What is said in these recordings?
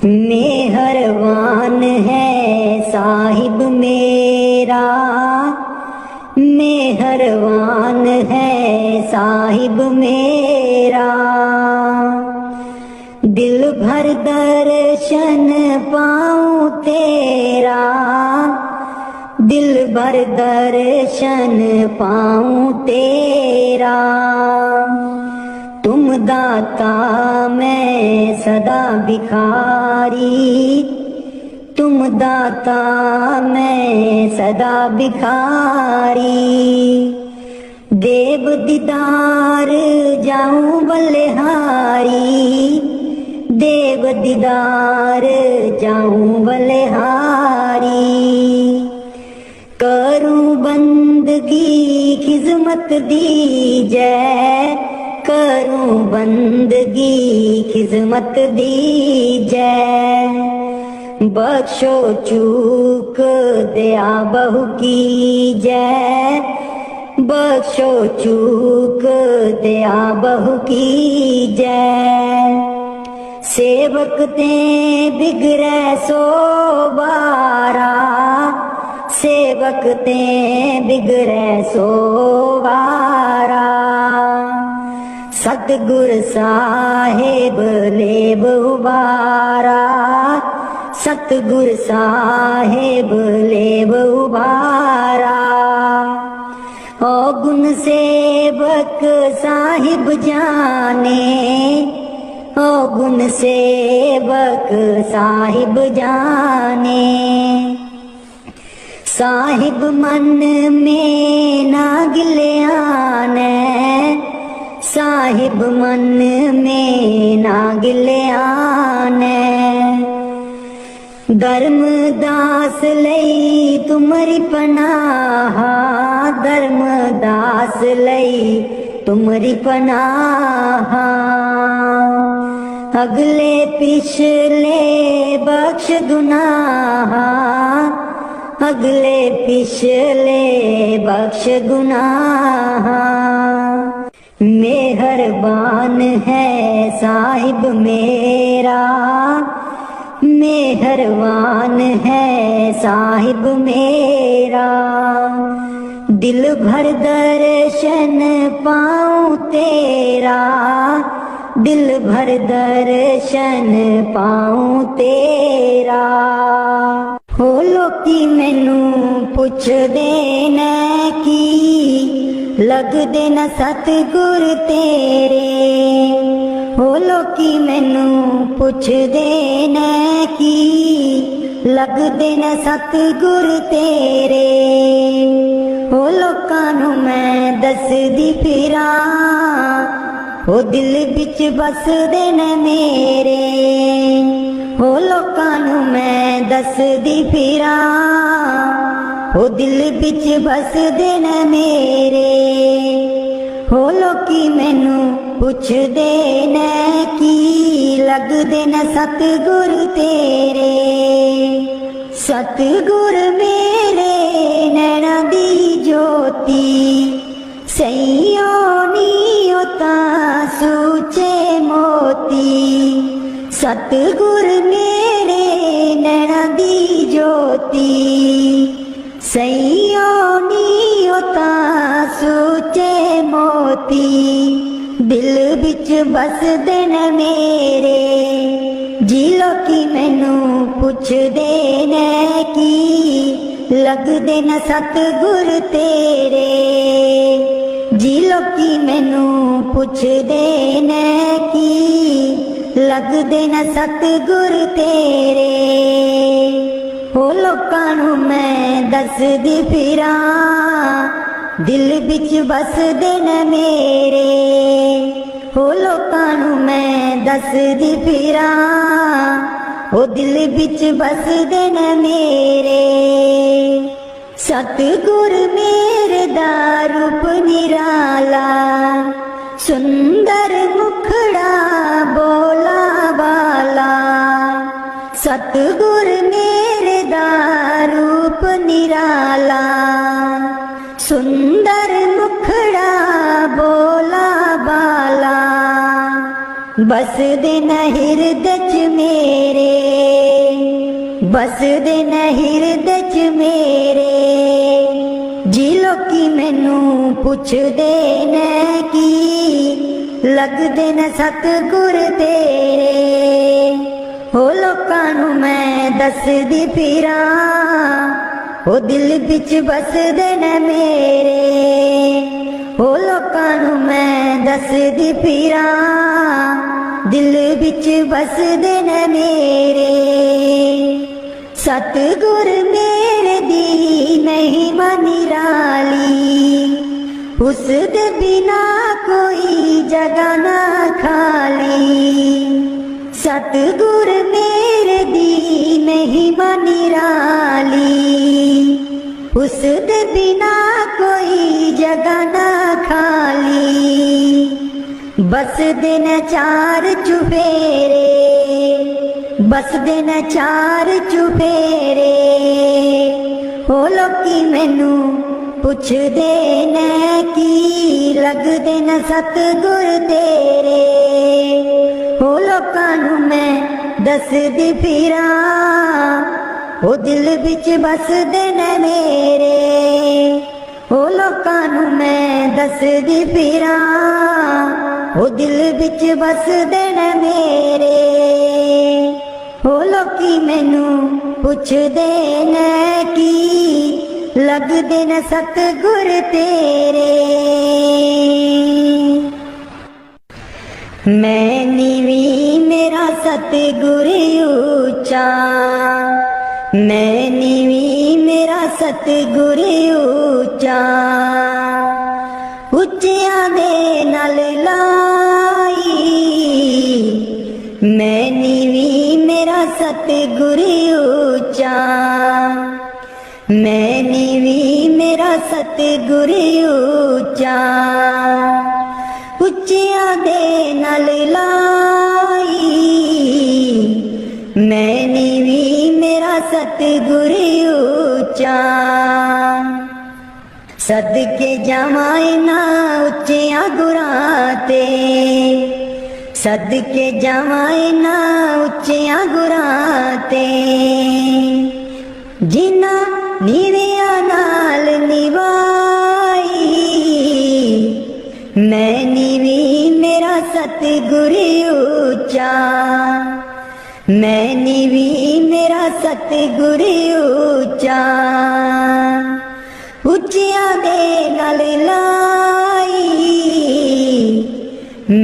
मेहरबान है साहिब मेरा, मेहरबान है साहिब मेरा। दिल भर दर्शन पाऊं तेरा, दिल भर दर्शन पाऊं तेरा। तुम दाता मैं सदा भिखारी, तुम दाता मैं सदा भिखारी। देव दीदार जाऊं बलिहारी, देव दीदार जाऊं बलिहारी। करूं बंदगी खिजमत दीजै, करूं बंदगी खिजमत दीजै। बख्शो चूक दया बहु कीजै, बख्शो चूक दया बहु कीजै। सेवक ते बिगड़ै सो बारा, सेवक ते बिगड़ै सो बारा। सतगुर साहेब लेब उबारा, सतगुर साहेब लेब उबारा। ओ गुण सेवक साहिब जाने, ओ गुण सेवक साहिब जाने। साहिब मन में ना गिल्याने, साहिब मन में ना गिल्याने। धर्मदास लई तुमरी पनाह, धर्मदास लई तुमरी पनाह। अगले पिछले बख्श गुनाह, अगले पिछले बख्श गुनाह। मेहरबान है साहिब मेरा, मेहरबान है साहिब मेरा। दिल भर दर्शन पाऊं तेरा, दिल भर दर्शन पाऊं तेरा। हो लोकी मैनू पुछदे ने की, लगदे न सतगुर तेरे। हो लोकी मैनू पुछदे ने की, लगदे न सतगुर तेरे। हो लोकां नू मैं दसदी फिरां, हो दिल बिच बसदे न मेरे। हो लोकां नू मैं दसदी फिरां, हो दिल बिच बसदे न मेरे। हो लोकी मैनू पुछदे ने की, लगदे न सतगुर तेरे। सतगुर मेरे नैना दी ज्योति, सईयो नीओ तां सूचे मोती। सतगुर मेरे नैना दी ज्योति, सईयो नीओ तां सूचे मोती। दिल बिच बसदे न मेरे, जी लोकी मैनू पुछदे ने की, लगदे न सतगुर तेरे। जी लोकी मैनू पुछदे ने की, लगदे न सतगुर तेरे। हो लोकां नू मैं दसदी फिरां, दिल बिच बसदे न मेरे। हो लोकां नू मैं दसदी फिरां, हो दिल बिच बसदे न मेरे। सतगुर मेरे दा रूप निराला, सुंदर मुखड़ा बोला वाला। सतगुर मेरे दा रूप निराला, सुंदर मुखड़ा बोला बाला। बसदे न हिरदे च मेरे, बसदे न हिरदे च मेरे जी लोकी मैनू पुछदे न की लगदे न सतगुर तेरे हो लोकां नू मैं दसदी फिरां ओ दिल बिच बसदे न मेरे ओ लोकां नू मैं दसदी फिरां दिल बिच बसदे न मेरे सतगुर मेरे दी महिमा निराली उस दे बिना कोई जगह ना खाली सतगुर मेरे दी महिमा निराली उस दे बिना कोई जगह ना खाली बस दिन चार चुफेरे बस दिन चार चुफेरे हो लोकी मैनू पुछदे न की लगदे न सतगुर तेरे हो लोकां नू मैं दसदी फिरां ओ दिल बिच बसदे न मेरे ओ लोकां नू मैं दसदी फिरां ओ दिल बिच बसदे न मेरे ओ लोकी मैनू पुछदे न की लगदे न सतगुर तेरे मैं नीवी मेरा सतगुर ऊंचा मैं नीवी मेरा सतगुर ऊंचा उच्चियां दे नाल लाई मैं नीवी मेरा सतगुर ऊंचा मैं नीवी मेरा सतगुर ऊंचा उच्चियां दे नाल लाई मैं नीवी मेरा सतगुर ऊंचा सदके जावां ना उच्चियां गुरां ते सदके जावां ना उच्चियां गुरां ते जिन्ना नीवियां नाल निभाई मैं नीवी मेरा सतगुर ऊंचा मैं नीवी मेरा सतगुर ऊंचा उच्चियां दे नाल लाई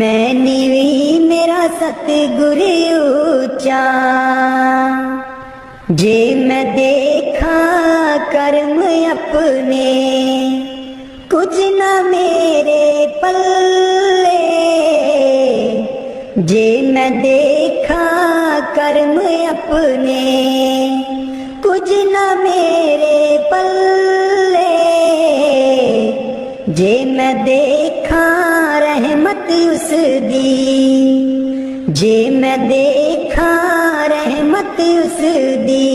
मैं नीवी मेरा सतगुर ऊंचा जे मैं देखा कर्म अपने कुछ न मेरे पल्ले जे मैं देखा कर्म अपने कुछ न मेरे पल्ले जे मैं देखा रहमत उस दी जे मैं देखा रहमत उस दी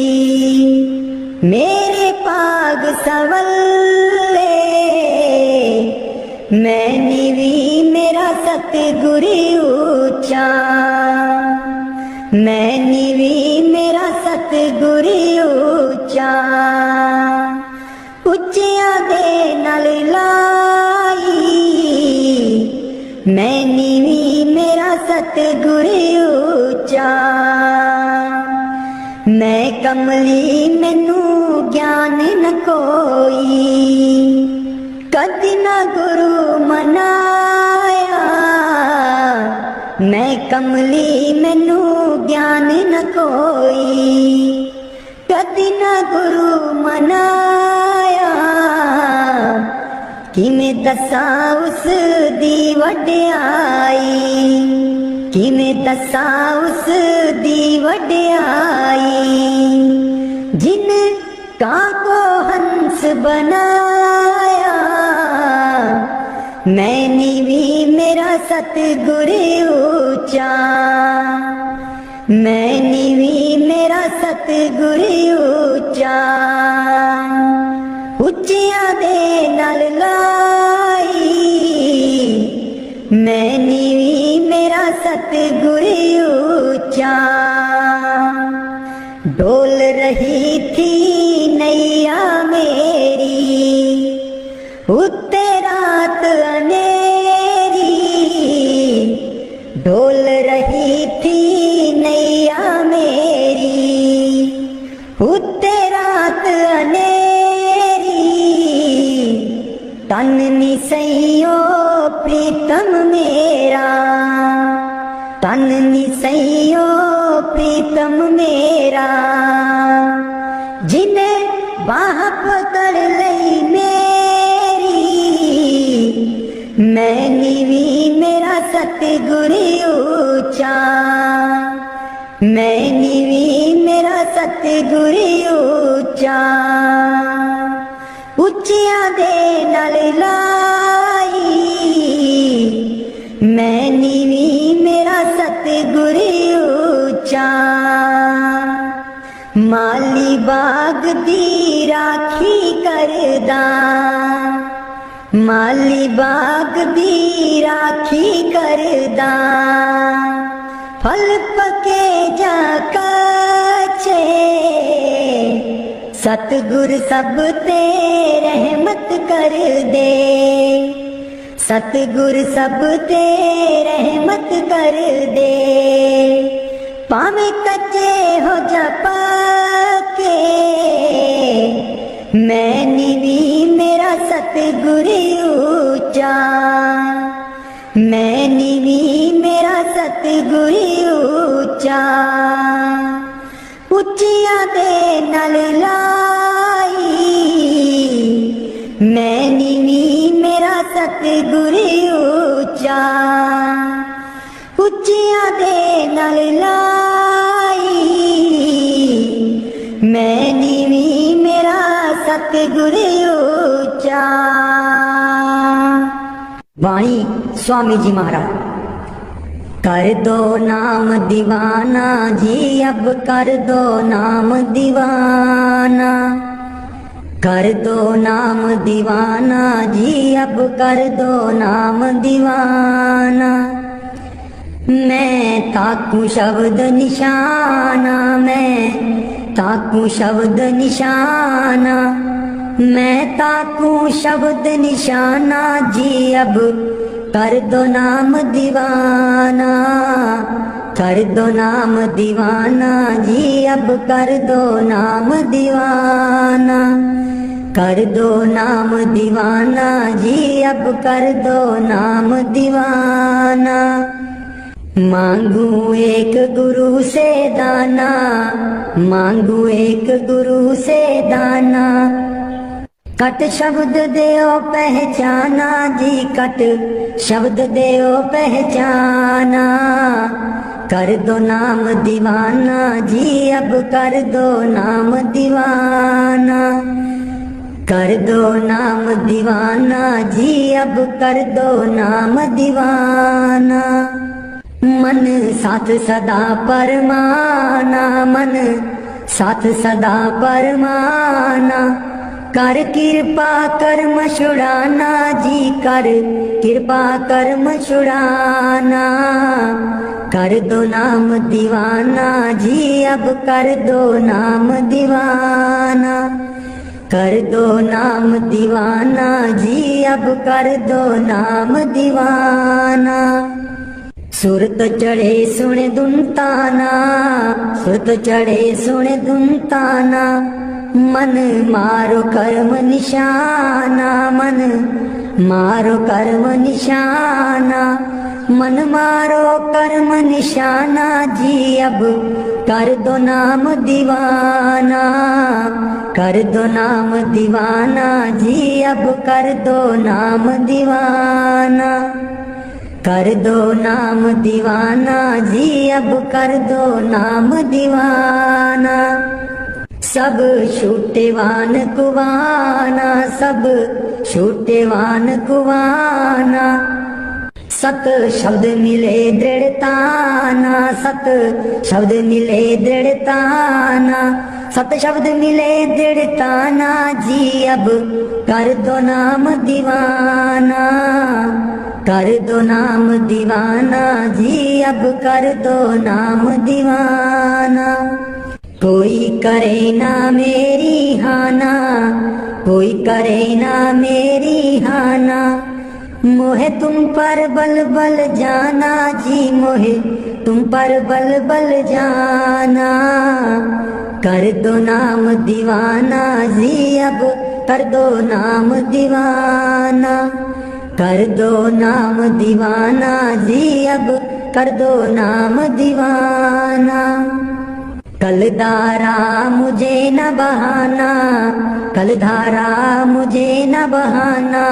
मेरे पाग सवल्ले मैं नीवी मेरा सतगुर ऊंचा मैं नीवी मेरा सतगुर ऊंचा उच्चियां दे नाल लाई मैं नीवी मेरा सतगुर ऊंचा मैं कमली मैनू ज्ञान न कोई कदी ना गुरु मनाया मैं कमली मैनू ज्ञान न कोई कदी ना गुरु मनाया किमें दसां उस दी वड्याई किमें दसां उस दी वड्याई जिन कां को हंस बनाया मैं नीवी मेरा सतगुर ऊंचा मैं नीवी मेरा सतगुर ऊंचा उच्चियां दे नाल लाई मैं नीवी मेरा सतगुर ऊंचा डोल रही थी नैया मेरी, उत्ते रात अंधेरी, डोल रही थी नैया मेरी, उत्ते रात अंधेरी, तन निसैयो प्रीतम मेरा, तन निसैयो प्रीतम मेरा, जिन्हें बाह पकड़ लई मेरी, मैं नीवी मेरा सतगुरु ऊंचा, मैं नीवी मेरा सतगुरु ऊंचा, उच्चियां दे नाल लाई, मैं नीवी मेरा सतगुरु ऊंचा, माली बाग दी राखी करदा, माली बाग दी राखी करदा, फल पके जा कच्चे, सतगुर सब ते रहमत कर दे, सतगुर सब ते रहमत कर दे, पावे कच्चे हो जा पक्के, मैं नीवी मेरा सतगुरु ऊंचा, मैं नीवी मेरा सतगुरु ऊंचा, उच्चियां दे नाल लाई, मैं नीवी मेरा सतगुरु ऊंचा, उच्चियां दे नाल लाई, मैं नीवी मेरा सतगुरु ऊंचा। वाणी स्वामी जी महाराज। कर दो नाम दीवाना जी, अब कर दो नाम दीवाना, कर दो नाम दीवाना जी, अब कर दो नाम दीवाना, मैं ताकू शब्द निशाना, मैं ताकू शब्द निशाना, मैं ताकू शब्द निशाना जी, अब कर दो नाम दीवाना, कर दो नाम दीवाना जी, अब कर दो नाम दीवाना, कर दो नाम दीवाना जी, अब कर दो नाम दीवाना, मांगू एक गुरु से दाना, मांगू एक गुरु से दाना, कट शब्द देओ पहचाना जी, कट शब्द देओ पहचाना, कर दो नाम दीवाना जी, अब कर दो नाम दीवाना, कर दो नाम दीवाना जी, अब कर दो नाम दीवाना, मन साथ सदा परमाना, मन साथ सदा परमाना, कर कृपा कर्म छुड़ाना जी, कर कृपा कर्म छुड़ाना, कर दो नाम दीवाना जी, अब कर दो नाम दीवाना, कर दो नाम दीवाना जी, अब कर दो नाम दीवाना, सुरत चढ़े सुने दुनताना, सुरत चढ़े सुने दुनताना, मन मारो कर्म निशाना, मन मारो कर्म निशाना, मन मारो कर्म निशाना जी, अब कर दो नाम दीवाना, कर दो नाम दीवाना जी, अब कर दो नाम दीवाना, कर दो नाम दीवाना जी, अब कर दो नाम दीवाना, सब छूटेवान कुवाना, सब छूटेवान कुवाना, सत शब्द मिले दृढ़ताना, सत शब्द मिले दृढ़ताना, सत शब्द मिले दृढ़ताना जी, अब कर दो नाम दीवाना, कर दो नाम दीवाना जी, अब कर दो नाम दीवाना, कोई करे ना मेरी हाना, कोई करे ना मेरी हाना। मोहे तुम पर बल बल जाना जी, मोहे तुम पर बल बल जाना। कर दो नाम दीवाना जी, अब कर दो नाम दीवाना। कर दो नाम दीवाना जी, अब कर दो नाम दीवाना। कलधारा मुझे न बहाना, कलधारा मुझे न बहाना।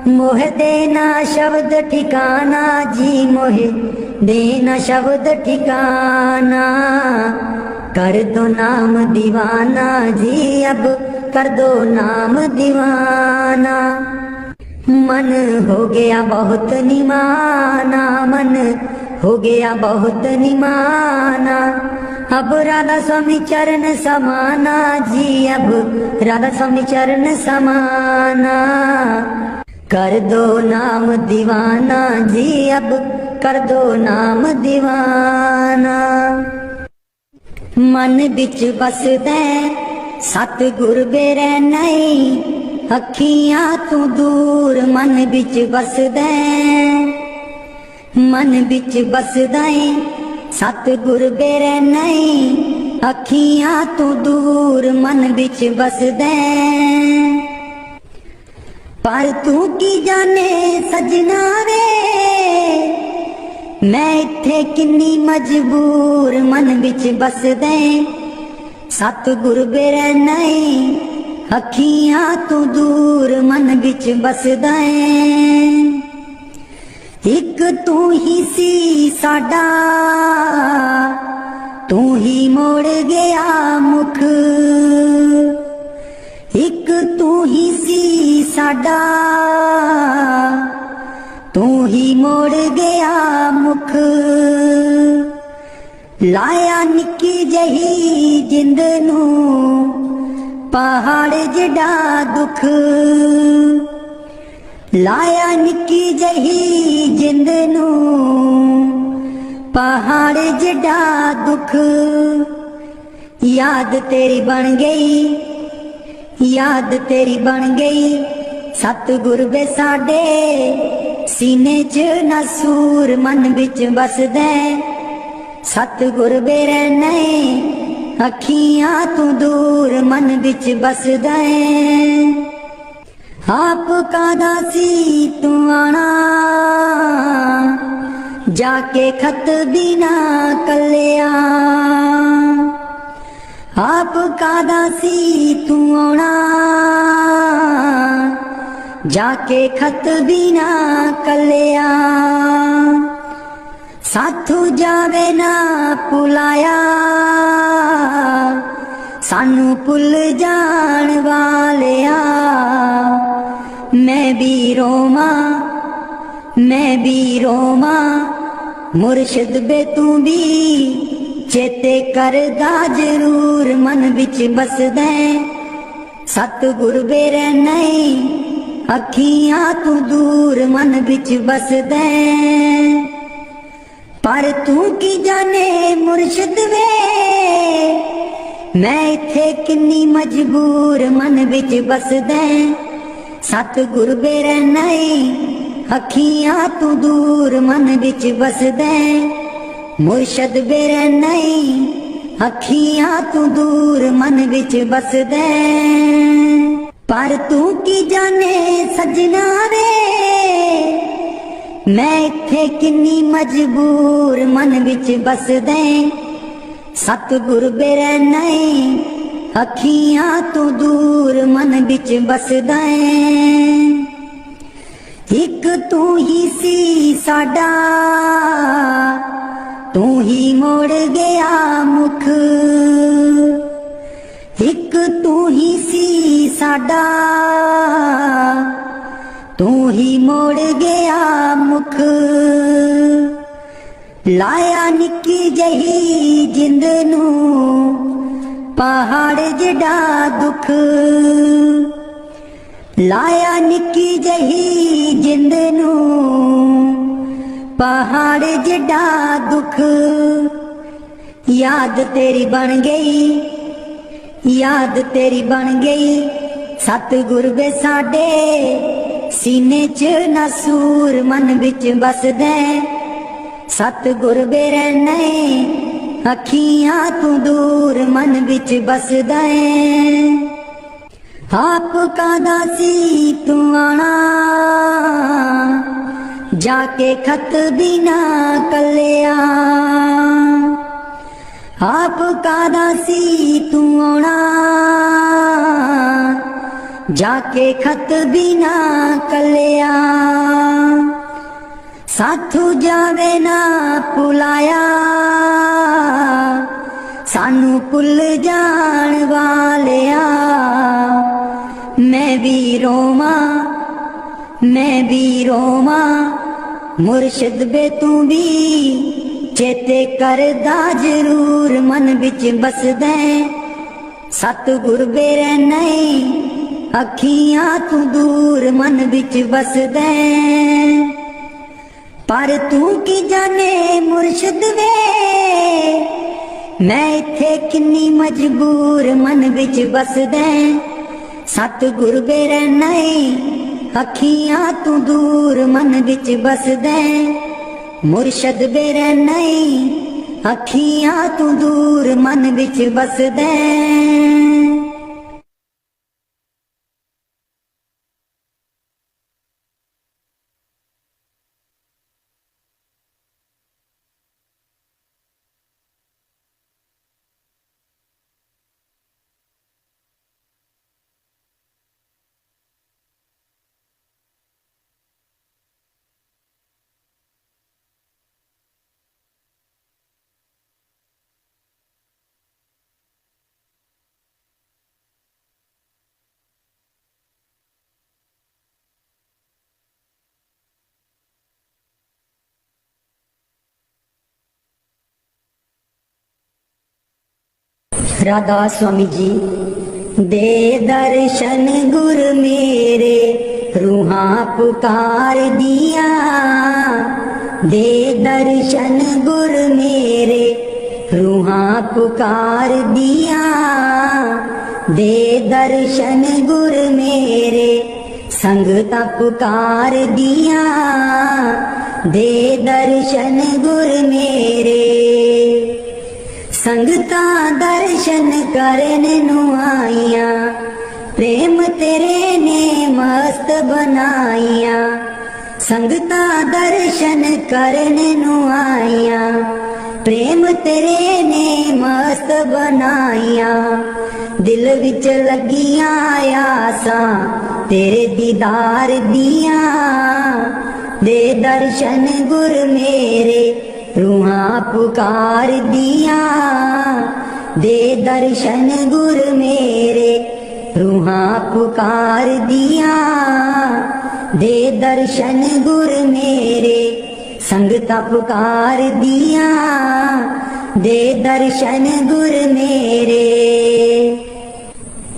मोह देना शब्द ठिकाना जी, मोह देना शब्द ठिकाना। कर दो नाम दीवाना जी, अब कर दो नाम दीवाना। मन हो गया बहुत निमाना, मन हो गया बहुत निमाना। अब राधा स्वामी चरण समाना जी, अब राधा स्वामी चरण समाना। कर दो नाम दीवाना जी, अब कर दो नाम दीवाना। मन बिच बसदा सतगुर बेरै नहीं, अखियां तू दूर मन बिच बसदा। मन बिच बसदा सतगुर बेरै नहीं, अखियां तू दूर मन बिच बसदा। पर तू की जाने सजना वे, मैं इत्थे किन्नी मजबूर मन बिच बसदा। सतगुर बेरै नहीं, अखियां तू दूर मन बिच बसदा। एक तू ही सी साडा, तू ही मोड़ गया मुख। एक तू ही सी साडा, तू ही मोड़ गया मुख। लाया निक्की जही जिंद नू पहाड़ जिडा दुख। लाया निक्की जही जिंद नू पहाड़ जिडा दुख। याद तेरी बन गई, याद तेरी बन गई सतगुर वे साडे। सीने च नसूर मन बिच बसदा। सतगुर बेरै नहीं, अखियां तू दूर मन बिच बसदा। आप कादा सी तू आना, जाके खत बिना कलिया। आप कादा सी तू आना, जाके खत बिना कलिया। साथू जावे ना पुलाया, सानू पुल जान वालिया। मैं भी रोमा, मैं भी रोमा, मुर्शिद बे तू भी चेते करदा जरूर मन बिच बसदा। सतगुर बेरै नहीं, अखियां तू दूर मन बिच बसदा। पर तू की जाने मुर्शिद वे, मैं इत्थे किन्नी मजबूर मन बिच बसदा। सतगुर बेरै नहीं, अखियां तू दूर मन बिच बसदा। मुर्शिद बेरै नहीं, अखियां तू दूर मन बिच बसदा। पर तू की जाने सजना वे, मैं इत्थे किन्नी मजबूर मन बिच बसदा। सतगुर बेरै नहीं, अखियां तू दूर मन बिच बसदा। एक तू ही सी साडा, तू ही मोड़ गया मुख। एक तू ही सी साडा, तू ही मोड़ गया मुख। लाया निक्की जही जिंद नू पहाड़ जिडा दुख। लाया निक्की जही जिंद नू पहाड़ जिडा दुख। याद तेरी बन गई, याद तेरी बन गई। सतगुर वे साडे सीने च नसूर मन विच बसदे। सतगुर वे रहने अखियां तू दूर मन विच बसदे। आप कादा सी तू आना जाके खत बिना कलिया। आप कादा सी तू आना जाके खत बिना कलिया। साथू जावे ना पुलाया सानू पुल जान वालिया। मैं भी रोमा, मैं भी रोमा मुर्शिद बे तू भी चेते करदा जरूर मन विच बसदे। सतगुर बे रहने अखियां तू दूर मन विच बसदे। पर तू की जाने मुर्शिद वे मैं इत्थे किन्नी मजबूर मन विच बसदे। सतगुर वे रहने अखियां तू दूर मन विच बसदे। मुर्शिद वे रहने अखियां तू दूर मन विच बसदे। राधा स्वामी जी दे दर्शन गुर मेरे रूहां पुकार दिया। दे दर्शन गुर मेरे रूहां पुकार दिया। दे दर्शन गुर मेरे संगता पुकार दिया। दे दर्शन गुर मेरे संगता दर्शन करन नू आईया। प्रेम तेरे ने मस्त बनाईया। संगता दर्शन करन नू आईया। प्रेम तेरे ने मस्त बनाईया। दिल विच लगियां आसां तेरे दीदार दिया। दे दर्शन गुर मेरे रूहां पुकार दिया। दे दर्शन गुर मेरे रूहां पुकार दिया। दे दर्शन गुर मेरे संगता पुकार दिया। दे दर्शन गुर मेरे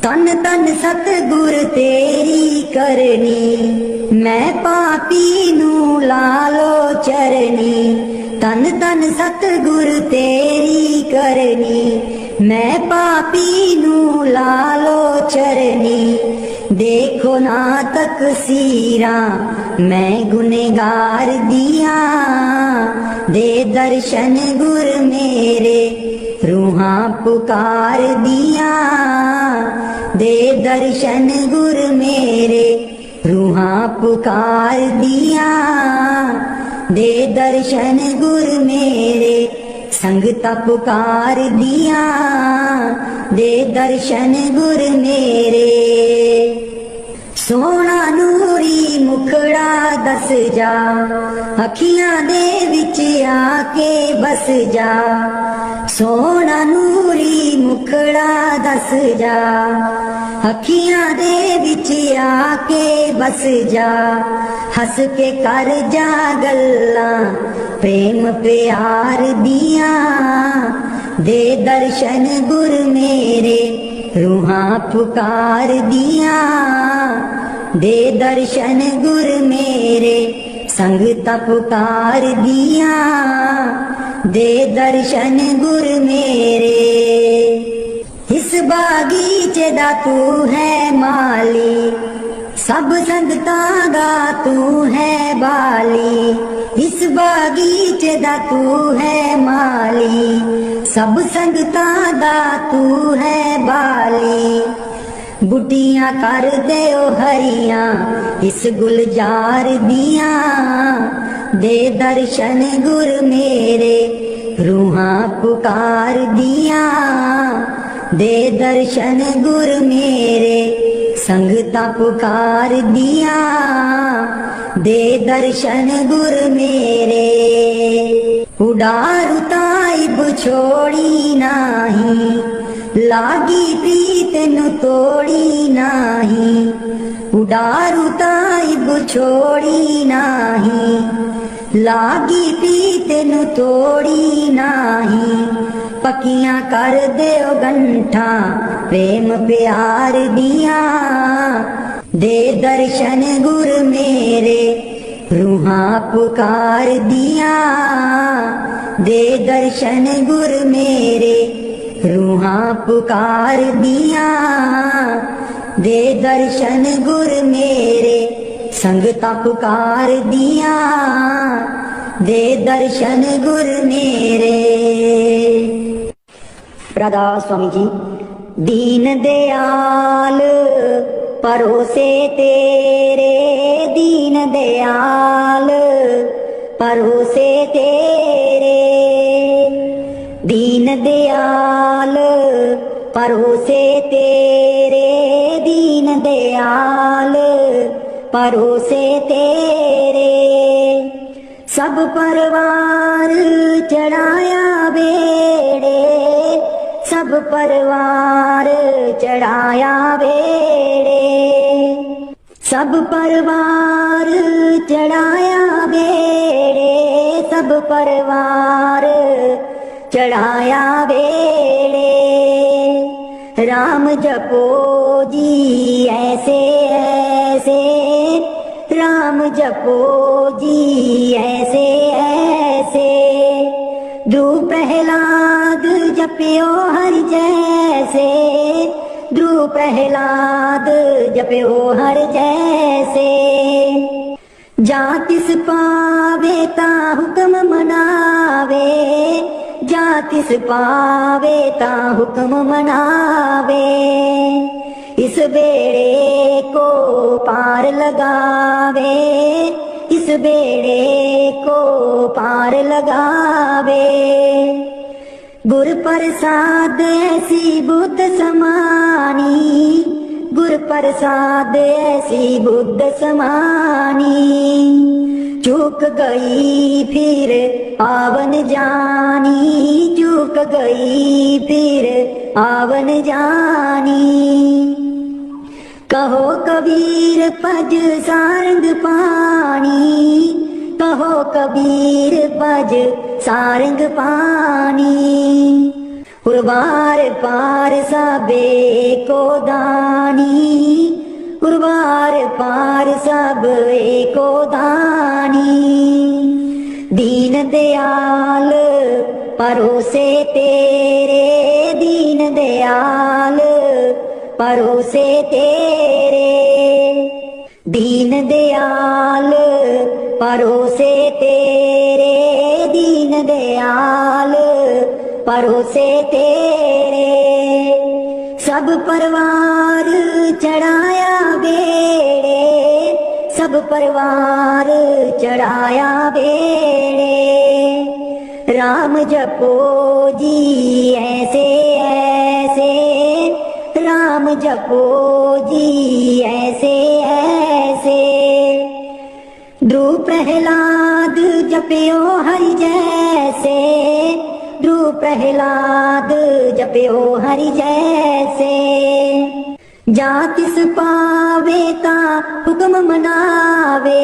तन तन सतगुर तेरी करनी। मैं पापी नू लालो चरनी। तन तन सतगुर तेरी करनी। मैं पापी नू लालो चरनी। देखो ना तकसीरा मैं गुनेगार दिया। दे दर्शन गुर मेरे रूहां पुकार दिया। दे दर्शन गुर मेरे रूहां पुकार दिया। दे दर्शन गुर मेरे संगता पुकार दिया। दे दर्शन गुर मेरे सोना नूरी मुखड़ा दस जा। अखियां दे विच आके बस जा। सोना नूरी मुखड़ा दस जा। अखियां दे विच आके बस जा। हस के कर जा गल्लां प्रेम प्यार दिया। दे दर्शन गुर मेरे रूहां पुकार दिया। दे दर्शन गुर मेरे संगता पुकार दिया। दे दर्शन गुर मेरे। इस बागीचे दा तू है माली, सब संगतां दा तू है बाली। इस बागीचे दा तू है माली, सब संगतां दा तू है बाली। बुटियां कर दे ओ हरियां इस गुलजार दियां, दे दर्शन गुर मेरे रूहां पुकार दियां। दे दर्शन गुर मेरे संगतां पुकार दियां, दे दर्शन गुर मेरे। उडारू ताइब छोड़ी नाही, लागी प्रीत नु तोड़ी नाही। उडारू ताइब छोड़ी नाही, लागी प्रीत नु तोड़ी नाही। पक्कियां कर देओ गंठा प्रेम प्यार दियां, दे दर्शन गुर मेरे रूहां पुकार दियां। दे दर्शन गुर मेरे रूहां पुकार दियां, दे दर्शन गुर मेरे संगतां पुकार दियां, दे दर्शन गुर मेरे। राधा स्वामी जी। दीन दयाल परोसे तेरे, दीन दयाल परोसे तेरे। दीन दयाल परोसे तेरे, दीन दयाल परोसे तेरे। सब परवार चढ़ाया बेड़े, सब परवार चढ़ाया बेड़े। सब परवार चढ़ाया बेड़े, सब परवार चढ़ाया बेड़े। राम जपो जी ऐसे ऐसे, राम जपो जी ऐसे ऐसे। ध्रुव प्रहलाद जपियो हर जैसे, ध्रुव प्रहलाद जपियो हर जैसे। जा तिस पावे ता हुक्म मनावे, जा तिस पावे ता हुक्म मनावे। इस बेड़े को पार लगावे, इस बेड़े को पार लगावे। गुर प्रसाद ऐसी बुद्ध समानी, गुर प्रसाद ऐसी बुद्ध समानी। चूक गई फिर आवन जानी, चूक गई फिर आवन जानी। कहो कबीर पज सारंग पानी, कहो कबीर पज सारंग पानी। उर्वार पार सबे को दानी, उर्वार पार सब एको दानी। दीन दयाल परोसे तेरे, दीन दयाल परोसे तेरे। दीन दयाल परोसे तेरे, दीन दयाल परोसे तेरे। सब परवार चढ़ाया बेड़े, सब परवार चढ़ाया बेड़े। राम जपो जी ऐसे ऐसे, राम जपो जी ऐसे ऐसे। ध्रुव प्रहलाद जपियो हरि जैसे, ध्रुव प्रहलाद जपियो हरि जैसे। जा तिस पावे ता हुक्म मनावे,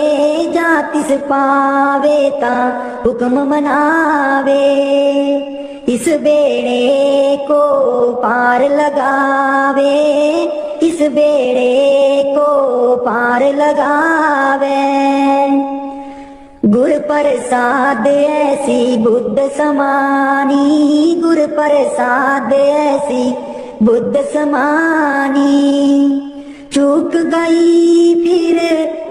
जा तिस पावे ता हुक्म मनावे। इस बेड़े को पार लगावे, इस बेड़े को पार लगावे। गुर प्रसाद ऐसी बुद्ध समानी, गुर प्रसाद ऐसी बुद्ध समानी। चूक गई फिर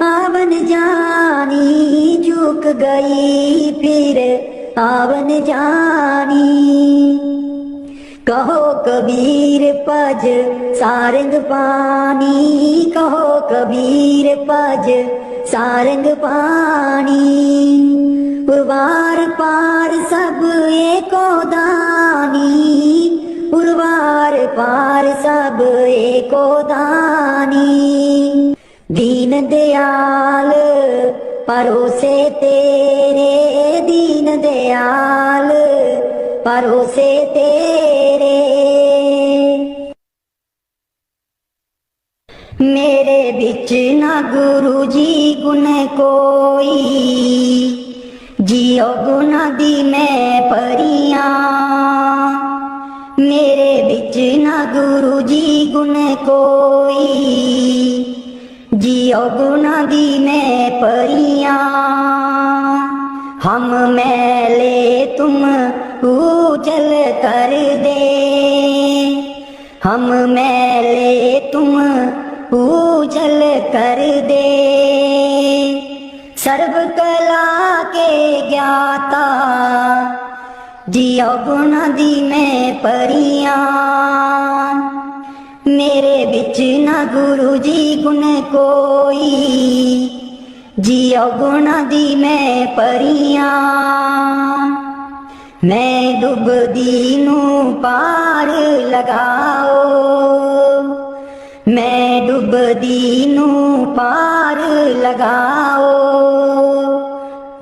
आवन जानी, चूक गई फिर आवन जानी। कहो कबीर पज सारंग पानी, कहो कबीर पज सारंग पानी। उर्वार पार सब एको दानी, उर्वार पार सब एको दानी। दीन दयाल परोसे तेरे, दीन दयाल परोसे तेरे। मेरे बिच ना गुरु जी गुण कोई, जियो गुना दी मैं परियां। मेरे बिच ना गुरु जी गुण कोई, जियो गुना दी मैं परियां। हम मैले तुम उजल कर दे, हम मैले तुम उजल कर दे। सर्व कला के ज्ञाता, जियो गुण दी मैं परियां। मेरे बिच ना गुरु जी गुण कोई, जियो गुण दी मैं परियां। मैं डुबदी नू पार लगाओ, मैं डुबदी नू पार लगाओ।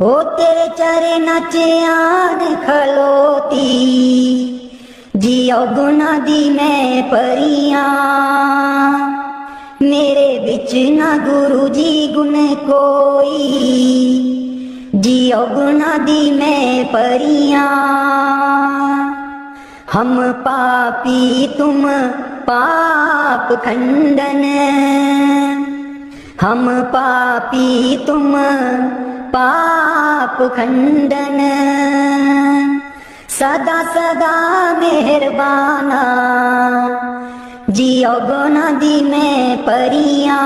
ओ तेरे चरण च आन खलोती, जियो गुना दी मैं परियां। मेरे बिच ना गुरु जी गुण कोई, जियो गुना दी मैं परियां। हम पापी तुम पाप खंडन, हम पापी तुम पाप खंडन। सदा सदा मेहरबाना, जियो गुना दी मैं परियां।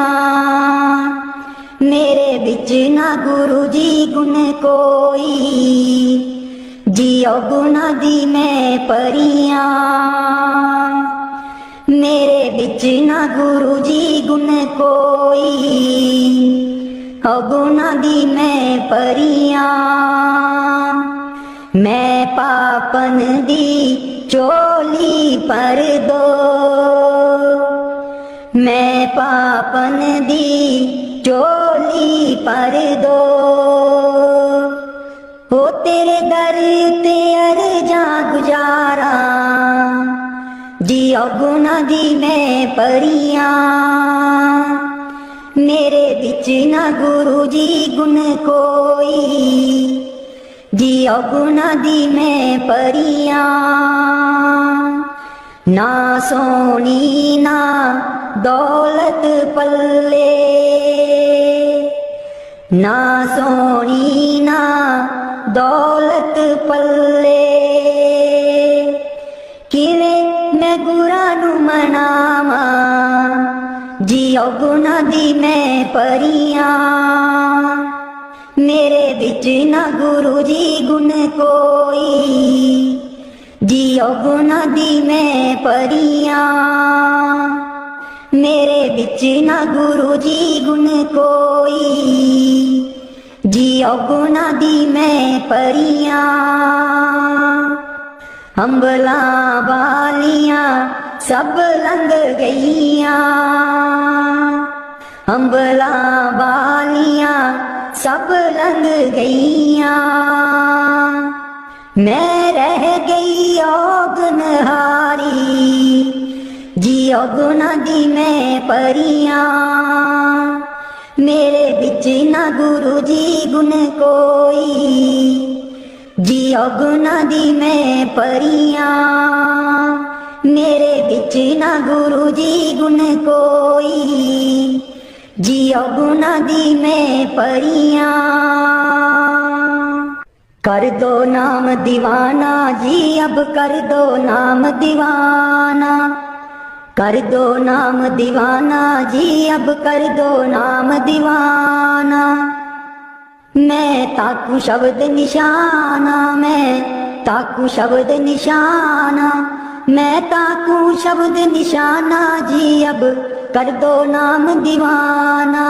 मेरे बिच ना गुरु जी गुण कोई, जियो गुना दी मैं परियां। मेरे बिच ना गुरु जी गुण कोई, अगुना दी मैं परियां। मैं पापन दी चोली पर दो, मैं पापन दी चोली पर दो। हो तेरे दर ते अर्जा गुजारा, जियो गुना दी मैं परियां। मेरे बिच ना गुरु जी गुण कोई, जियो गुना दी मैं परियां। ना सोनी ना दौलत पल्ले, ना सोनी ना दौलत पल्ले। किवें मैं गुरा नू मनावा, जियो गुना दी मैं परियां। मेरे बिच ना गुरु जी गुण कोई, जियो गुना दी मैं परियां। मेरे बिच ना गुरु जी गुण कोई, जियो गुना दी मैं परियां। अंबला वालियां सब लंघ गईयां, अंबला वालियां सब लंघ गईयां। मैं रह गई औगनहारी, जियो गुना दी मैं परियां। मेरे बिच ना गुरु जी गुण कोई, जियो गुना दी मैं परियां। मेरे बिच ना गुरु जी गुण कोई, जियो गुना दी मैं परियां। कर दो नाम दीवाना जी, अब कर दो नाम दीवाना। कर दो नाम दीवाना जी, अब कर दो नाम दीवाना। मैं ताकू शब्द निशाना, मैं ताकू शब्द निशाना, मैं ताकू शब्द निशाना जी, अब कर दो नाम दीवाना।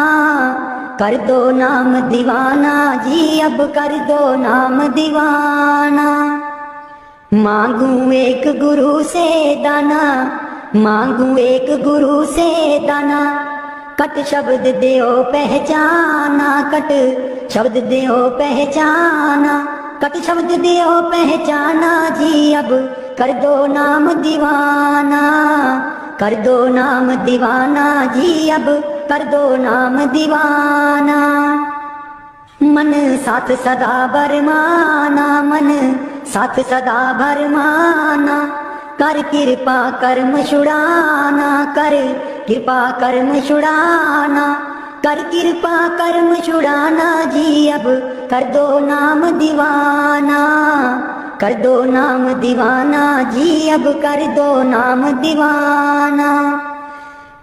कर दो नाम दीवाना जी, अब कर दो नाम दीवाना। मांगू एक गुरु से दाना, मांगू एक गुरु से दाना। कट शब्द देओ पहचाना, कट शब्द देओ पहचाना, कट शब्द देओ पहचाना जी, अब कर दो नाम दीवाना। कर दो नाम दीवाना जी, अब कर दो नाम दीवाना। मन साथ सदा बरमाना, मन साथ सदा बरमाना। कर कृपा कर्म छुड़ाना, कर कृपा कर्म छुड़ाना, कर कृपा कर्म छुड़ाना जी, अब कर दो नाम दीवाना। कर दो नाम दीवाना जी, अब कर दो नाम दीवाना।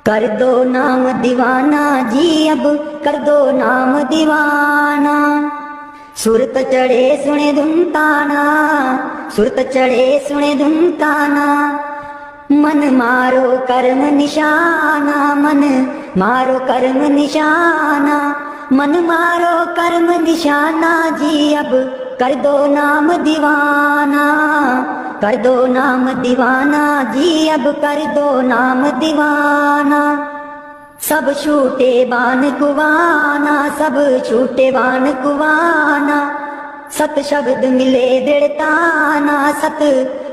कर दो नाम दीवाना जी, अब कर दो नाम दीवाना। सुरत चढ़े सुने धुन ताना, सुरत चढ़े सुने धुन ताना। मन मारो कर्म निशाना, मन मारो कर्म निशाना, मन मारो कर्म निशाना जी, अब कर दो नाम दीवाना। कर दो नाम दीवाना जी, अब कर दो नाम दीवाना। सब छूटे बान कुवाना, सब छूटे बान कुवाना। सत शब्द मिले दृढ़ताना, सत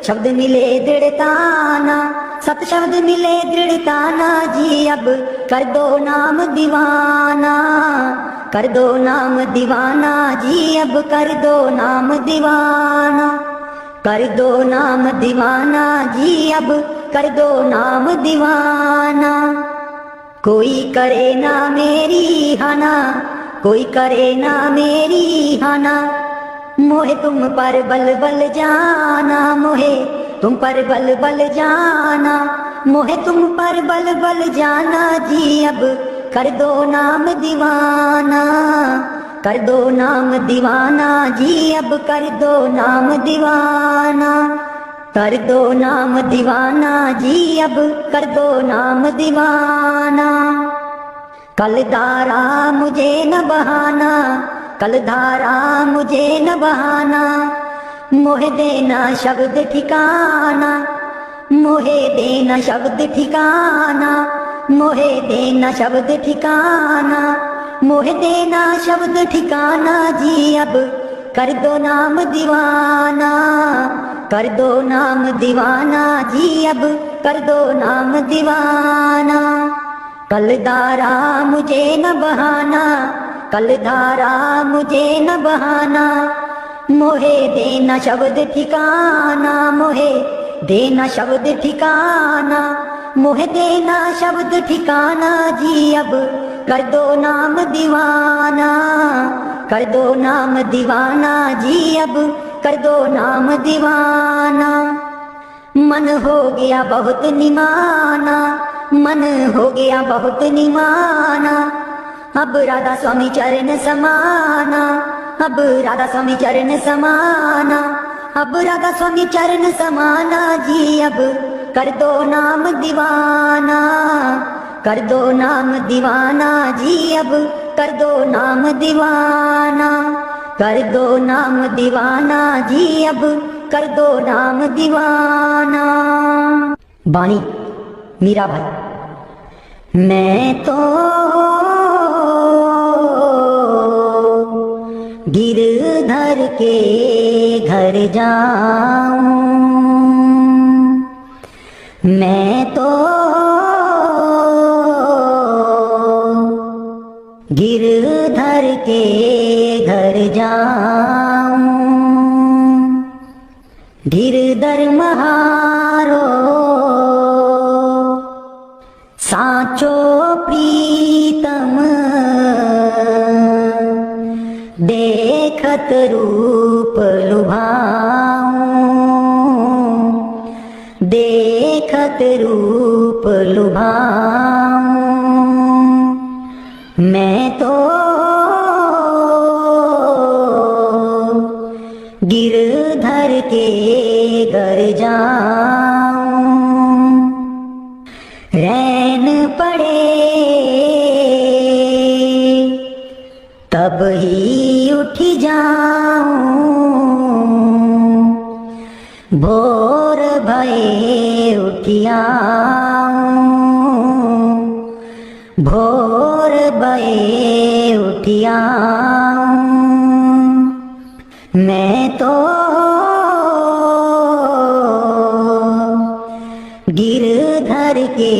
शब्द मिले दृढ़ताना, सत शब्द मिले दृढ़ताना जी, अब कर दो नाम दीवाना। कर दो नाम दीवाना जी, अब कर दो नाम दीवाना। कर दो नाम दीवाना जी, अब कर दो नाम दीवाना। कोई करे ना मेरी हाना, कोई करे ना मेरी हाना। मोहे तुम पर बल बल जाना, मोहे तुम पर बल बल जाना, मोहे तुम पर बल बल जाना जी, अब कर दो नाम दीवाना। कर दो नाम दीवाना जी, अब कर दो नाम दीवाना। कर दो नाम दीवाना जी, अब कर दो नाम दीवाना। कल धारा मुझे न बहाना, कल धारा मुझे न बहाना। मोहे देना शब्द ठिकाना, मोहे देना शब्द ठिकाना, मोहे देना शब्द ठिकाना, मोहे देना शब्द ठिकाना जी, अब कर दो नाम दीवाना। कर दो नाम दीवाना जी, अब कर दो नाम दीवाना। कल धारा मुझे न बहाना, कल धारा मुझे न बहाना। मोहे देना शब्द ठिकाना, मोहे देना शब्द ठिकाना, मोहे देना शब्द ठिकाना जी, अब कर दो नाम दीवाना। कर दो नाम दीवाना जी, अब कर दो नाम दीवाना। मन हो गया बहुत निमाना, मन हो गया बहुत निमाना। अब राधा स्वामी चरण समाना, अब राधा स्वामी चरण समाना, अब राधा स्वामी चरण समाना जी, अब कर दो नाम दीवाना। कर दो नाम दीवाना जी, अब कर दो नाम दीवाना। कर दो नाम दीवाना जी, अब कर दो नाम दीवाना। बानी मीरा भाई। मैं तो गिरधर के घर जाऊं, मैं तो गिरधर के घर जाऊं। गिरधर महारो साचो प्रीतम, देख देखत रूप लुभाऊं, देखत रूप लुभाऊं। मैं तो गिरधर के घर जाऊं, रैन पड़े तब ही उठ जाऊं, भोर भये उठियाऊं, भोर भये उठियाऊं। मैं तो गिरधर के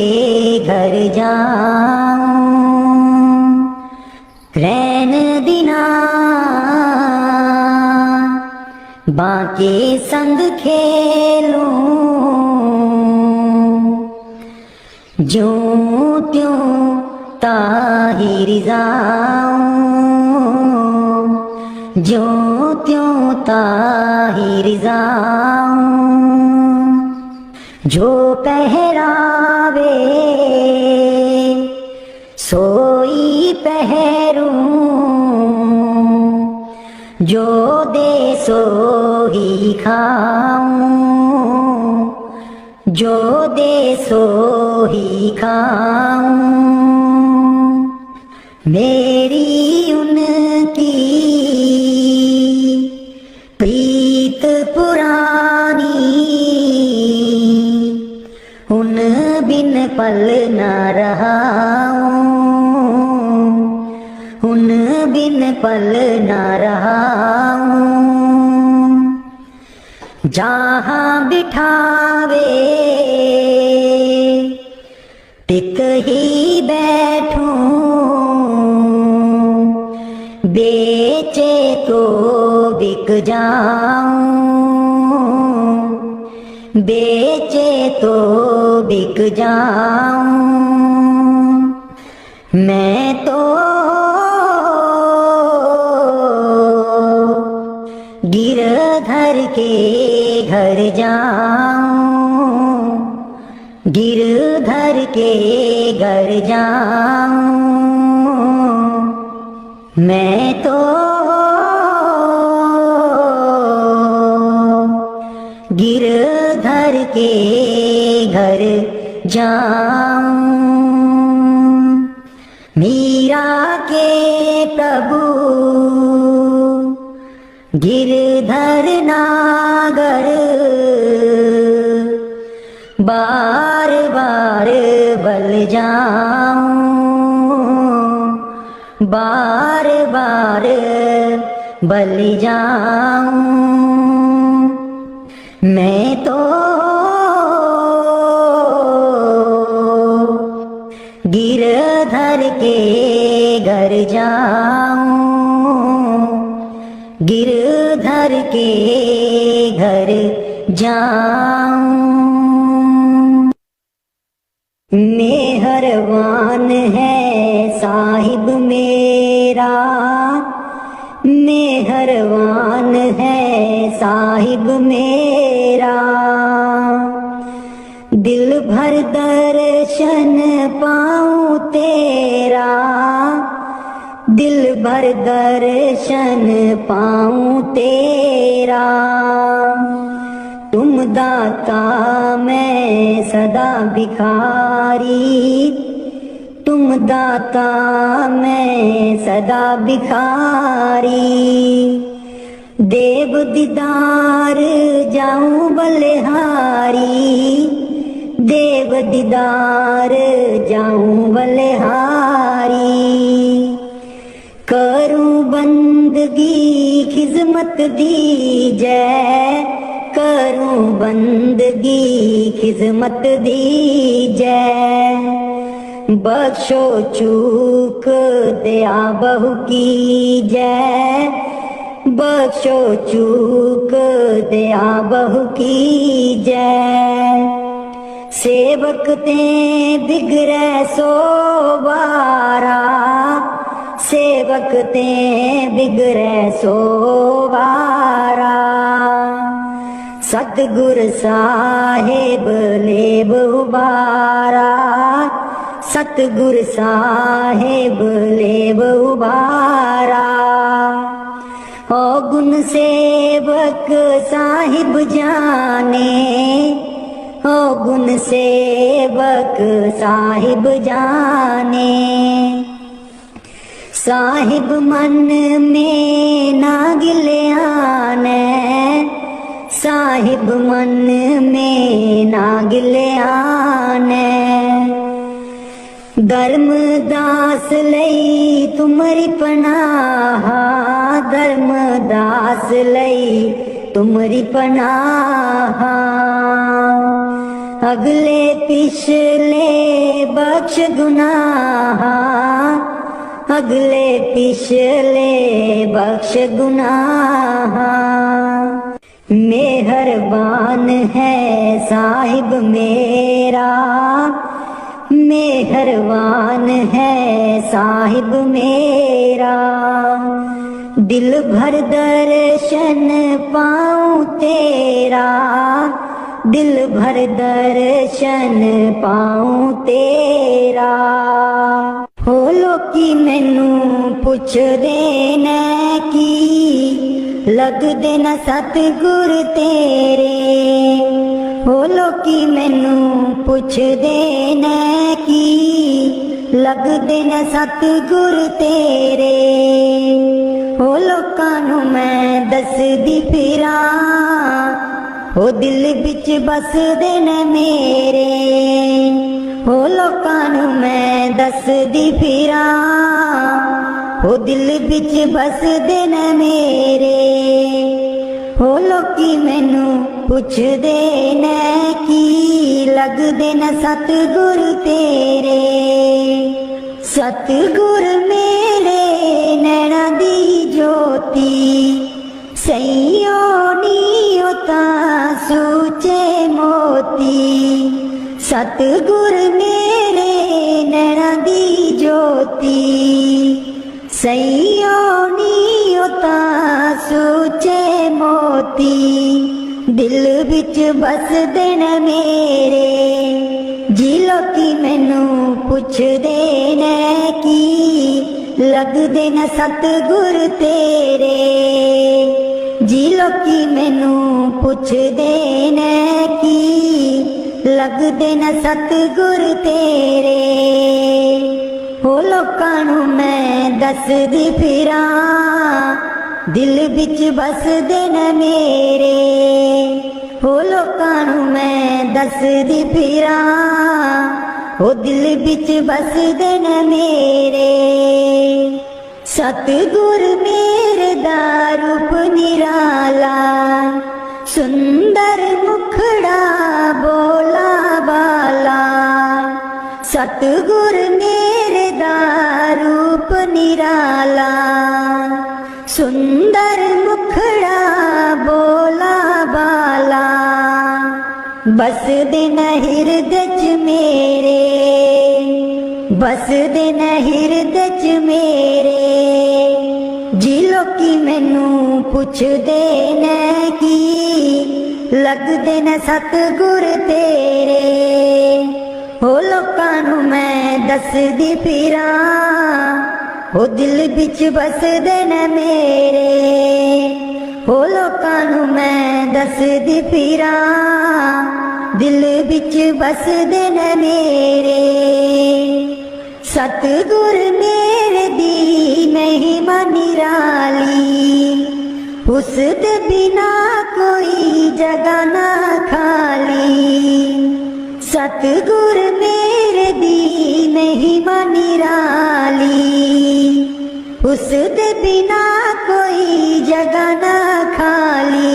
घर जाऊं, रैन दिना बाके संग खेलूं, ज्यों त्यों ताहिर जाऊं, ज्यों त्यों ताहिर जाऊं। जो पहरावे सोई पहरूं, जो दे सो ही खाऊं, जो दे सो ही खाऊं। मेरी उनकी प्रीत पुरानी, उन बिन पल न रहाऊं, उन बिन पल न रहाऊं। जहाँ बिठावे टिक ही बैठूं, बेचे तो बिक जाऊं, बेचे तो बिक जाऊं। मैं तो गिरधर के घर जाऊं, गिरधर के घर जाऊं। मैं तो गिरधर के घर जाऊं। मीरा के प्रभु गिरधर नागर, बार बार बल जाऊं, बार बार बल जाऊं। मैं तो गिरधर के घर जाऊं, गिरधर के घर जाऊं। मेहरबान है साहिब मेरा, मेहरबान है साहिब मेरा। दिल भर दर्शन पाऊं तेरा, दिल भर दर्शन पाऊं तेरा। तुम दाता मैं सदा भिखारी, तुम दाता मैं सदा भिखारी। देव दीदार जाऊं बलिहारी, देव दीदार जाऊं बलिहारी। करूं बंदगी खिदमत दीजै, करूं बंदगी खिदमत दीजै। बख्शो चूक दया बहु कीजै, बख्शो चूक दया बहु कीजै। सेवक ते बिगड़ै सो बारा, सेवक ते बिगड़े सोवारा। सतगुर साहिब लेब उबारा, सतगुर साहिब लेब उबारा। ओ गुण सेवक साहिब जाने, ओ गुण सेवक साहिब जाने। साहिब मन में ना गिल्याने, साहिब मन में ना गिल्याने। धर्मदास लई तुमरी पनाह, धर्मदास लई तुमरी पनाह। अगले पिछले बख्श गुनाह, अगले पिछले बख्श गुनाह। मेहरबान है साहिब मेरा, मेहरबान है साहिब मेरा। दिल भर दर्शन पाऊं तेरा, दिल भर दर्शन पाऊं तेरा। हो लोकी मैनू पुछदे ने की, लगदे न सतगुर तेरे। हो लोकी मैनू पुछदे ने की, लगदे न सतगुर तेरे। हो लोकां नू मैं दसदी फिरां, हो दिल बिच बसदे ने मेरे। हो लोकां नू मैं दसदी फिरां, हो दिल बिच बसदे ने मेरे। हो लोकी मैनू पुछदे ने की, लगदे न सतगुर तेरे। सतगुर मेरे नैना दी ज्योति, सईयो नीओ तां सूचे मोती। सतगुर मेरे नैना दी ज्योति, सईयो नीओ तां सूचे मोती। दिल बिच बसदे न मेरे, जी लोकी मैनू पुछदे ने की, लगदे न सतगुर तेरे। जी लोकी मैनू पुछदे ने की, लगदे न सतगुर तेरे। हो लोकां नू मैं दसदी फिरां, दिल बिच बसदे न मेरे। हो लोकां नू मैं दसदी फिरां, हो दिल बिच बसदे न मेरे। सतगुर मेरे दा रूप निराला, सुंदर मुखड़ा बोला बाला। सतगुर मेरे दा रूप निराला, सुंदर मुखड़ा बोला बाला। बसदे न हिरदे च मेरे, बसदे न हिरदे च मेरे। जी लोकी मैनू पुछदे ने की, लगदे न सतगुर तेरे। हो लोकां नू मैं दसदी फिरां, हो दिल बिच बसदे न मेरे। हो लोकां नू मैं दसदी फिरां, दिल बिच बसदे न मेरे। सतगुर मेरे दी महिमा निराली, उस दे बिना कोई जगह ना खाली। सतगुर मेरे दी महिमा निराली, उस दे बिना कोई जगह ना खाली।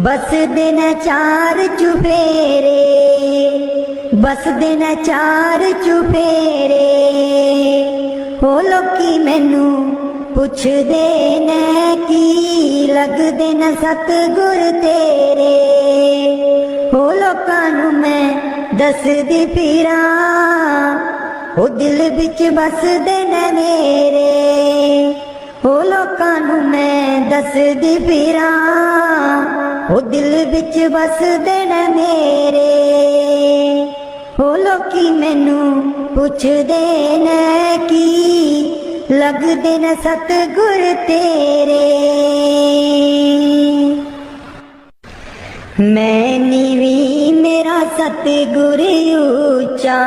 बसदे न चार चुफेरे, बसदे न चार चुफेरे। हो लोकी मैनू पुछदे ने की, लगदे न सतगुर तेरे। हो लोकां नू मैं दसदी फिरां, ओ दिल विच बसदे ने मेरे, ओ लोकां नूं मैं दसदी फिरां, ओ दिल विच बसदे ने मेरे, ओ लोकी मैनू पुछदे ने की लगदे ने सतगुर तेरे। मैं नीवी मेरा सतगुर ऊंचा,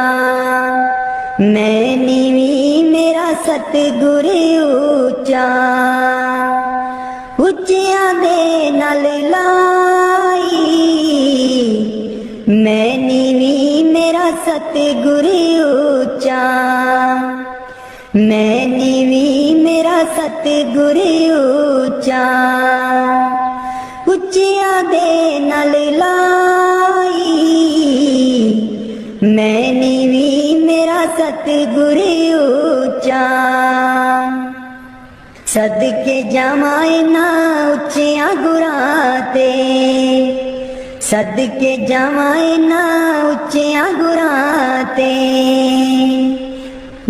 मैं नीवी मेरा सतगुर ऊंचा, उच्चियां दे नाल लाई, मैं नीवी मेरा सतगुर ऊंचा, मैं नीवी मेरा सतगुर ऊंचा, उच्चियां दे नाल लाई, मैं नीवी मेरा सतगुर ऊंचा। सदके जावां इन्हां उच्चियां गुरां ते, सदके जावां इन्हां उच्चियां गुरां ते,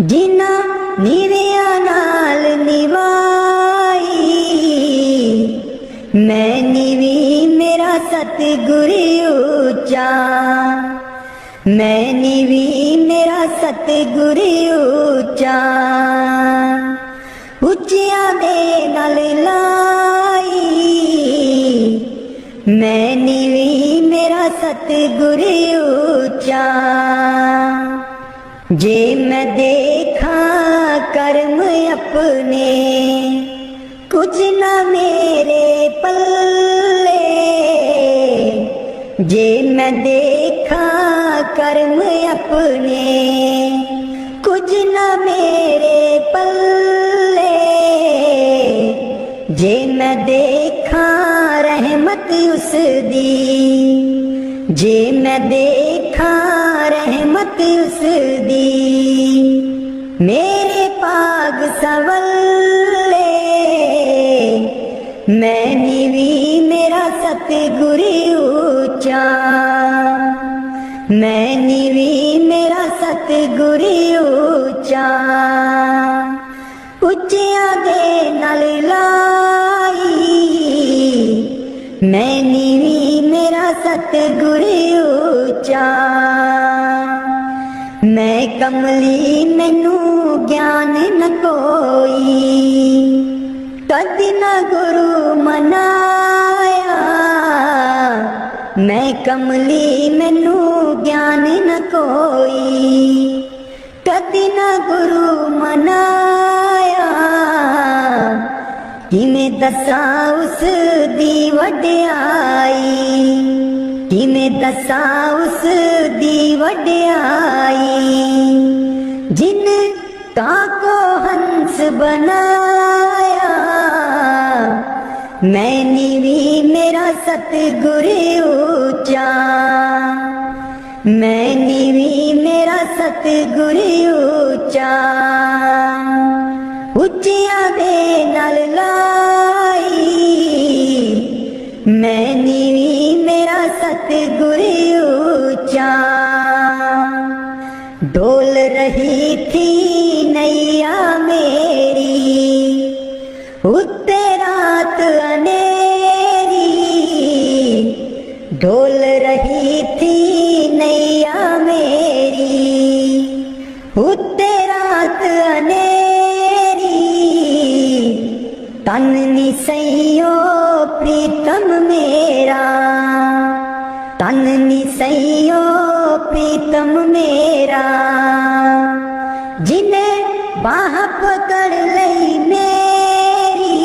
जिन्हां नीवियां नाल निभाई, मैं नीवी मेरा सतगुर ऊंचा, मैं नीवी मेरा सतगुर ऊंचा, उच्चियां दे नाल लाई, मैं नीवी मेरा सतगुर ऊंचा। जे मैं देखा कर्म अपने, कुछ ना मेरे पल्ले, जे मैं देखा कर्म अपने, कुछ ना मेरे पल्ले, जे मैं देखा रहमत उस दी, जे मैं देखा रहमत उस दी, मेरे पाग सवल्ले, मैं नीवी मेरा सतगुर ऊंचा, मैं नीवी मेरा सतगुर ऊंचा, उच्चियां दे नाल लाई, मैं नीवी मेरा सतगुर ऊंचा। मैं कमली मैनू ज्ञान न कोई, कदी न गुरु मनाया, मैं कमली मैनू ज्ञान न कोई, कदी न गुरु मनाया, किमें दसां उस दी वड्याई, किमें दसां उस दी वड्याई, जिन काको हंस बनाया, मैं नीवी मेरा सतगुर ऊंचा, मैं नीवी मेरा सतगुर ऊंचा, उच्चियां दे नाल लाई, मैं नीवी मेरा सतगुर ऊंचा। डोल रही थी नैया मेरी, उत्ते रात अनेरी, डोल रही थी नैया मेरी, उत्ते रात अनेरी, तन नी सहियो प्रीतम मेरा, तन नी सहियो प्रीतम मेरा, जिन्हें बाह पकड़ लई मेरी,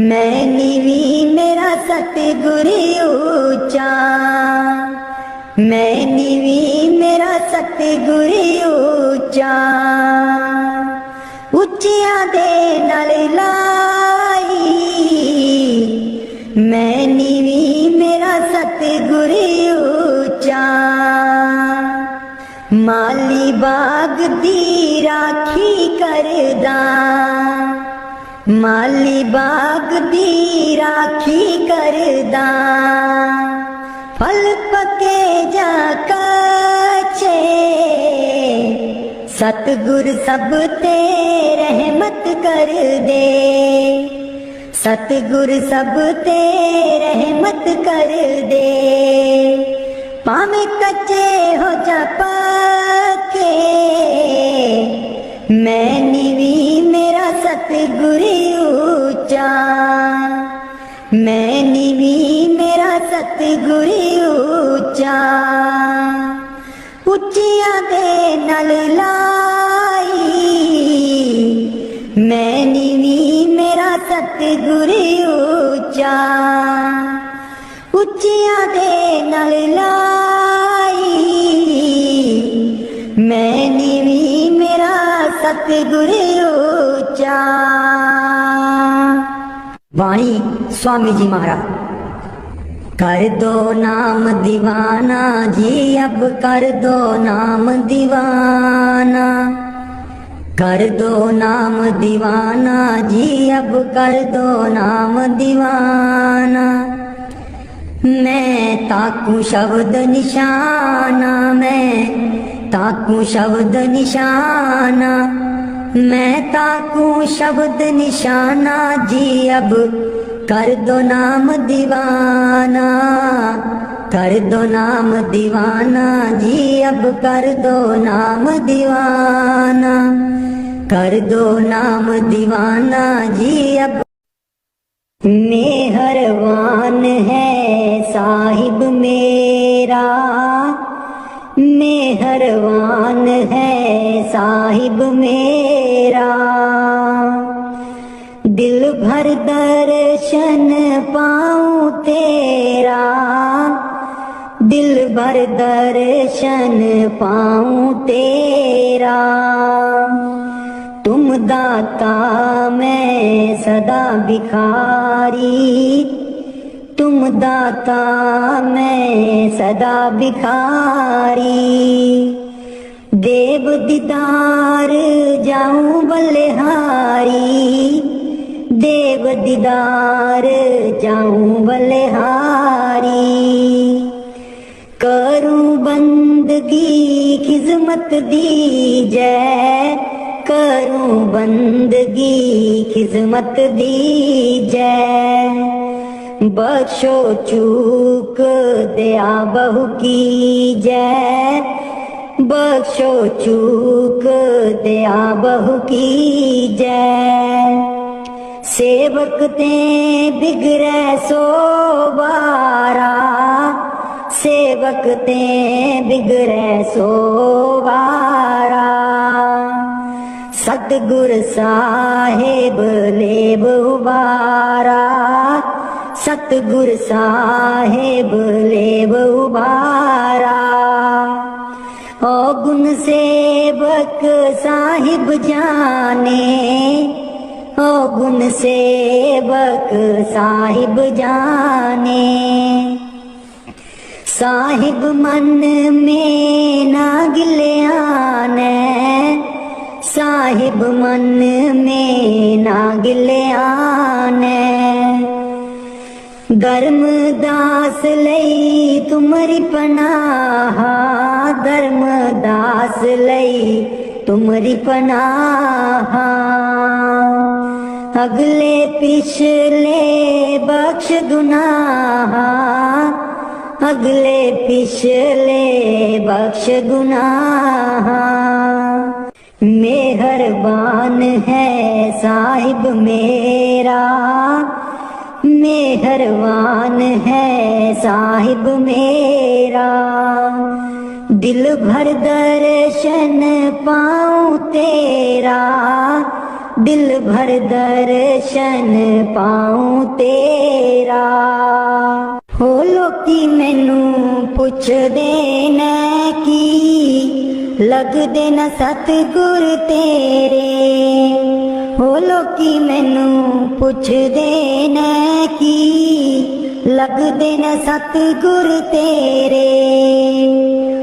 मैं नीवी मेरा सतगुर ऊंचा, मैं नीवी मेरा सतगुर ऊंचा, उच्चियां दे नाल लाई, मैं नीवी मेरा सतगुर ऊंचा। माली बाग दी राखी करदा, माली बाग दी राखी करदा, फल पके जा कच्चे, सतगुर सब ते रहमत कर दे, सतगुर सब ते रहमत कर दे। भावें कच्चे हो जा पक्के, मैं नीवी मेरा सतगुर ऊंचा, मैं नीवी मेरा सतगुर ऊंचा। उच्चियां दे नाल लाई, मैं नीवी मेरा सतगुर ऊंचा। उच्चियां दे नाल लाई, मैं नीवी मेरा सतगुर ऊंचा। वाणी स्वामी जी महाराज। कर दो नाम दीवाना जी, अब कर दो नाम दीवाना, कर दो नाम दीवाना जी, अब कर दो नाम दीवाना। मैं ताकू शब्द निशाना, मैं ताकू शब्द निशाना, मैं ताकू शब्द निशाना जी, अब कर दो नाम दीवाना, कर दो नाम दीवाना जी, अब कर दो नाम दीवाना, कर दो नाम दीवाना जी अब। मेहरबान है साहिब मेरा, मेहरबान है साहिब मेरा। दिल भर दर्शन पाऊं तेरा, दिल भर दर्शन पाऊं तेरा। तुम दाता मैं सदा भिखारी, तुम दाता मैं सदा भिखारी। देव दीदार जाऊं बलिहारी, देव दीदार जाऊं बलिहारी। करूं बंदगी खिजमत दीजै, करूं बंदगी खिजमत दीजै। बख्शो चूक दया बहु कीजै, बख्शो चूक दया बहु कीजै। सेवक ते बिगड़े सो बारा, सेवक ते बिगड़े सो बारा। सतगुर साहेब लेब उबारा, सतगुर साहेब लेब उबारा। ओ गुण सेवक साहिब जाने, ओ गुण सेवक साहिब जाने। साहिब मन में ना गिल्याने, साहिब मन में ना गिल्याने। धर्मदास लई तुमरी पनाह, धर्मदास लई तुमरी पनाह। अगले पिछले बख्श गुनाह, अगले पिछले बख्श गुनाह। मेहरबान है साहिब मेरा, मेहरबान है साहिब मेरा। दिल भर दर्शन पाऊं तेरा, दिल भर दर्शन पाऊं तेरा। हो लोकी मैनू पुछदे ने की, लगदे न सतगुर तेरे। हो लोकी मैनू पुछदे ने की, लगदे न सतगुर तेरे।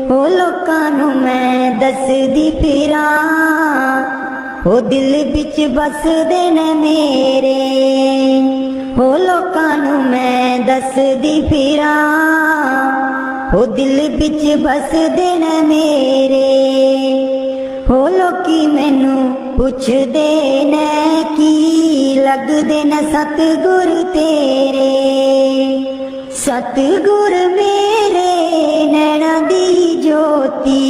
हो लोकां नू मैं दसदी फिरां, हो दिल बिच बसदे ने मेरे। हो लोकां नू मैं दसदी फिरां, हो दिल बिच बसदे ने मेरे। हो लोकी मैनू पुछदे ने की लगदे न सतगुर तेरे। सतगुर मेरे नैना दी ज्योति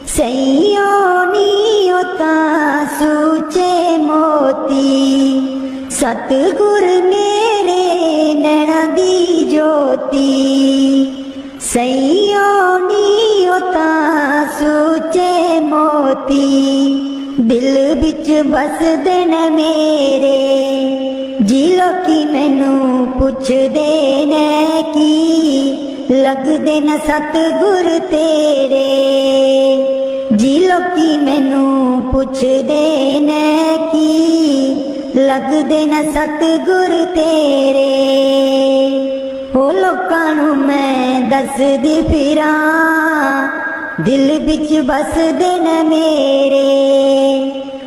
सैयो नीओ तां सूचे मोती। सतगुर मेरे नैना दी ज्योति सैयो नीओ तां सूचे मोती। दिल विच बसदे न मेरे जी लोकी मैनू पुछदे ने की लगदे न सतगुर तेरे। जी लोकी मैनू पुछदे ने की लगदे न सतगुर तेरे। हो लोकां नू मैं दसदी फिरां दिल विच बसदे न मेरे।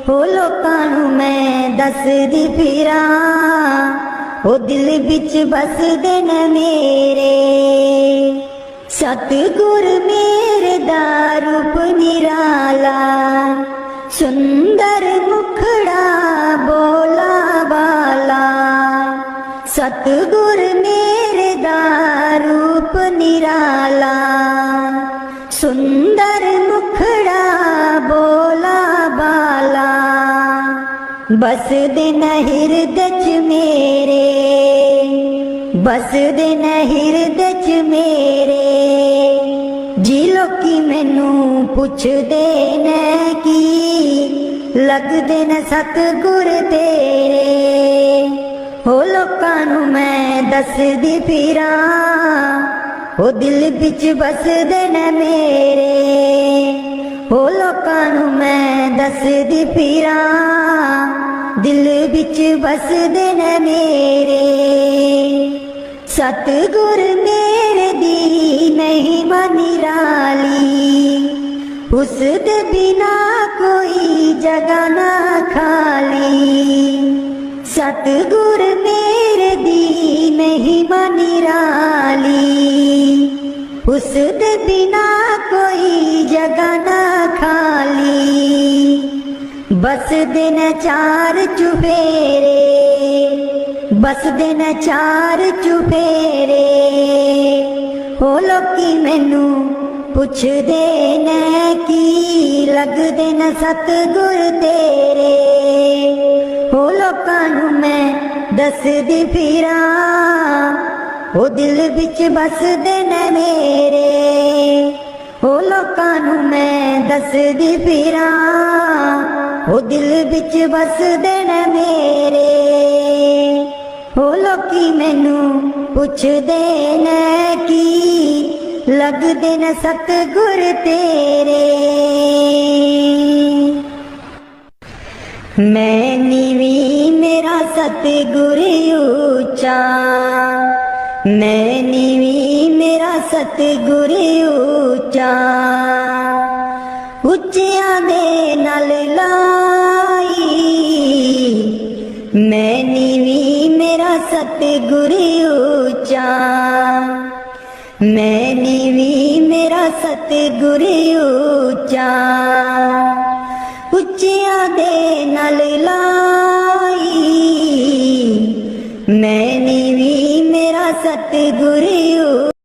हो लोकां नू मैं दसदी फिरां ओ दिल विच बसदे न मेरे। सतगुर मेरे दा रूप निराला सुंदर मुखड़ा बोला वाला। सतगुर मेरे दा रूप निराला सुंदर मुखड़ा बोला बाला। बसदे न हिरदे च मेरे बसदे न हिरदे च मेरे। जी लोकी मैनू पुछदे ने की लगदे न सतगुर तेरे। हो लोकां नू मैं दसदी फिरां ओ दिल विच बसदे न मेरे। हो लोकां नू मैं दसदी फिरां दिल विच बसदे न मेरे। सतगुर मेरे दी महिमा निराली उस दे बिना कोई जगह ना खाली। सतगुर मेरे दी महिमा निराली उस दे बिना कोई जगह ना खाली। बसदे न चार चुफेरे बसदे न चार चुफेरे। हो लोकी मैनू पुछदे ने की लगदे न सतगुर तेरे। हो लोकां नू मैं दसदी फिरां ओ दिल विच बसदे न मेरे। हो लोकां नू मैं दसदी फिरां ओ दिल विच बसदे न मेरे। हो लोकी मैनू पुछदे ने की लगदे न सतगुर तेरे। मैं नीवी मेरा सतगुर ऊंचा मैं नीवी मेरा सतगुर ऊंचा। ਉੱਚਿਆਂ ਦੇ ਨਾਲ ਲਾਈ ਮੈਂ ਨੀਵੀਂ ਮੇਰਾ ਸਤਿਗੁਰ ਉੱਚਾ। ਮੈਂ ਨੀਵੀਂ ਮੇਰਾ ਸਤਿਗੁਰ ਉੱਚਾ। ਉੱਚਿਆਂ ਦੇ ਨਾਲ ਲਾਈ ਮੈਂ ਨੀਵੀਂ ਮੇਰਾ ਸਤਿਗੁਰ